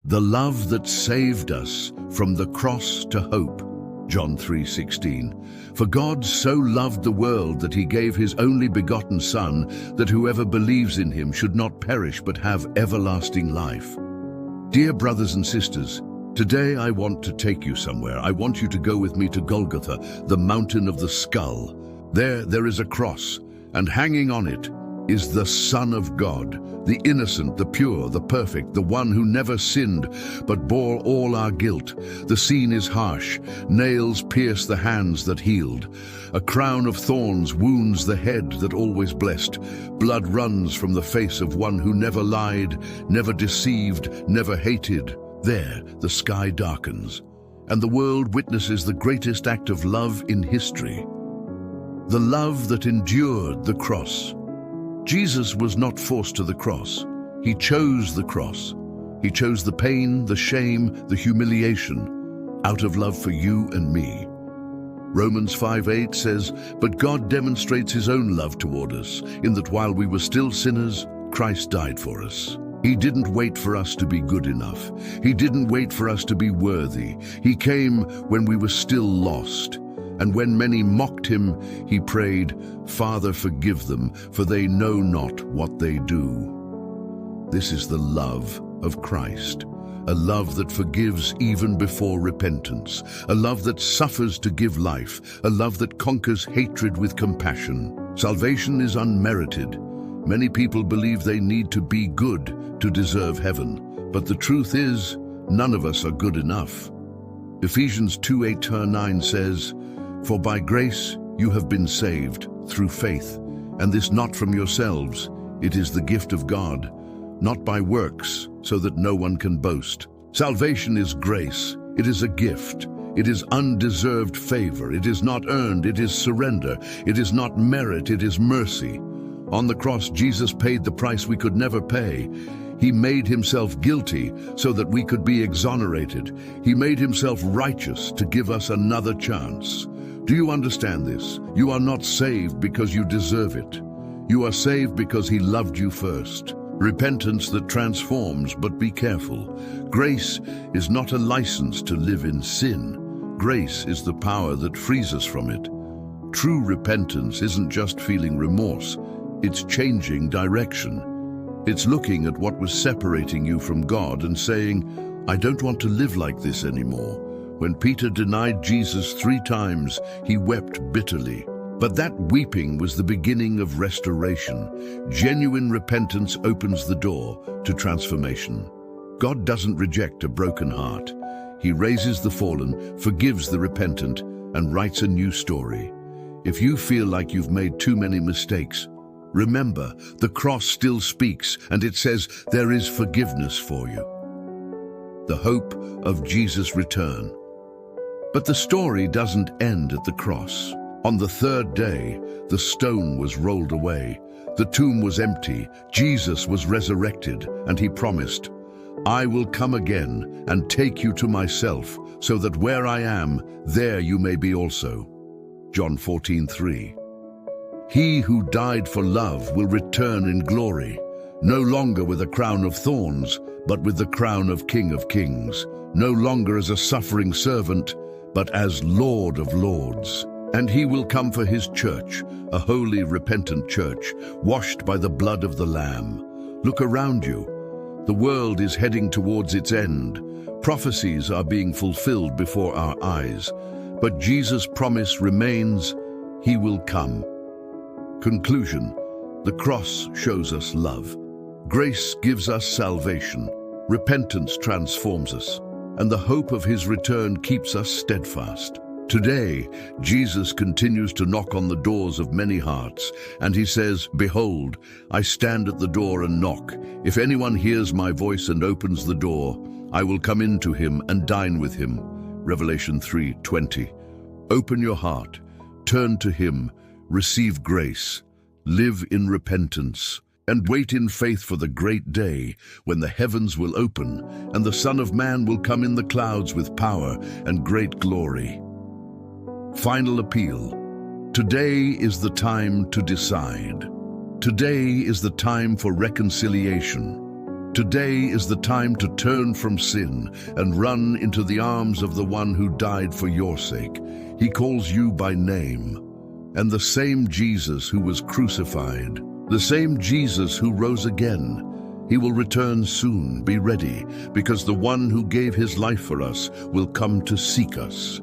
The love that saved us from the cross to hope. John 3:16. For God so loved the world that he gave his only begotten Son, that whoever believes in him should not perish but have everlasting life. Dear brothers and sisters, today I want to take you somewhere. I want you to go with me to Golgotha, the mountain of the skull. There is a cross, and hanging on it is the Son of God, the innocent, the pure, the perfect, the one who never sinned but bore all our guilt. The scene is harsh. Nails pierce the hands that healed. A crown of thorns wounds the head that always blessed. Blood runs from the face of one who never lied, never deceived, never hated. There, the sky darkens, and the world witnesses the greatest act of love in history. The love that endured the cross. Jesus was not forced to the cross. He chose the cross. He chose the pain, the shame, the humiliation, out of love for you and me. Romans 5:8 says, "But God demonstrates his own love toward us, in that while we were still sinners, Christ died for us." He didn't wait for us to be good enough. He didn't wait for us to be worthy. He came when we were still lost. And when many mocked him, he prayed, "Father, forgive them, for they know not what they do." This is the love of Christ, a love that forgives even before repentance, a love that suffers to give life, a love that conquers hatred with compassion. Salvation is unmerited. Many people believe they need to be good to deserve heaven, but the truth is, none of us are good enough. Ephesians 2:8-9 says, "For by grace you have been saved through faith, and this not from yourselves, it is the gift of God, not by works, so that no one can boast." Salvation is grace. It is a gift. It is undeserved favor. It is not earned. It is surrender. It is not merit. It is mercy. On the cross, Jesus paid the price we could never pay. He made himself guilty so that we could be exonerated. He made himself righteous to give us another chance. Do you understand this? You are not saved because you deserve it. You are saved because he loved you first. Repentance that transforms, but be careful. Grace is not a license to live in sin. Grace is the power that frees us from it. True repentance isn't just feeling remorse. It's changing direction. It's looking at what was separating you from God and saying, "I don't want to live like this anymore." When Peter denied Jesus 3 times, he wept bitterly. But that weeping was the beginning of restoration. Genuine repentance opens the door to transformation. God doesn't reject a broken heart. He raises the fallen, forgives the repentant, and writes a new story. If you feel like you've made too many mistakes, remember, the cross still speaks, and it says there is forgiveness for you. The hope of Jesus' return. But the story doesn't end at the cross. On the 3rd day, the stone was rolled away. The tomb was empty. Jesus was resurrected, and he promised, "I will come again and take you to myself, so that where I am, there you may be also." John 14:3. He who died for love will return in glory, no longer with a crown of thorns, but with the crown of King of Kings, no longer as a suffering servant, but as Lord of Lords. And he will come for his church, a holy, repentant church, washed by the blood of the Lamb. Look around you. The world is heading towards its end. Prophecies are being fulfilled before our eyes. But Jesus' promise remains, he will come. Conclusion: the cross shows us love. Grace gives us salvation. Repentance transforms us. And the hope of his return keeps us steadfast. Today, Jesus continues to knock on the doors of many hearts, and he says, "Behold, I stand at the door and knock. If anyone hears my voice and opens the door, I will come in to him and dine with him." Revelation 3:20. Open your heart, turn to him, receive grace, live in repentance, and wait in faith for the great day when the heavens will open and the Son of Man will come in the clouds with power and great glory. Final appeal. Today is the time to decide. Today is the time for reconciliation. Today is the time to turn from sin and run into the arms of the one who died for your sake. He calls you by name. And the same Jesus who was crucified, the same Jesus who rose again, he will return soon. Be ready, because the one who gave his life for us will come to seek us.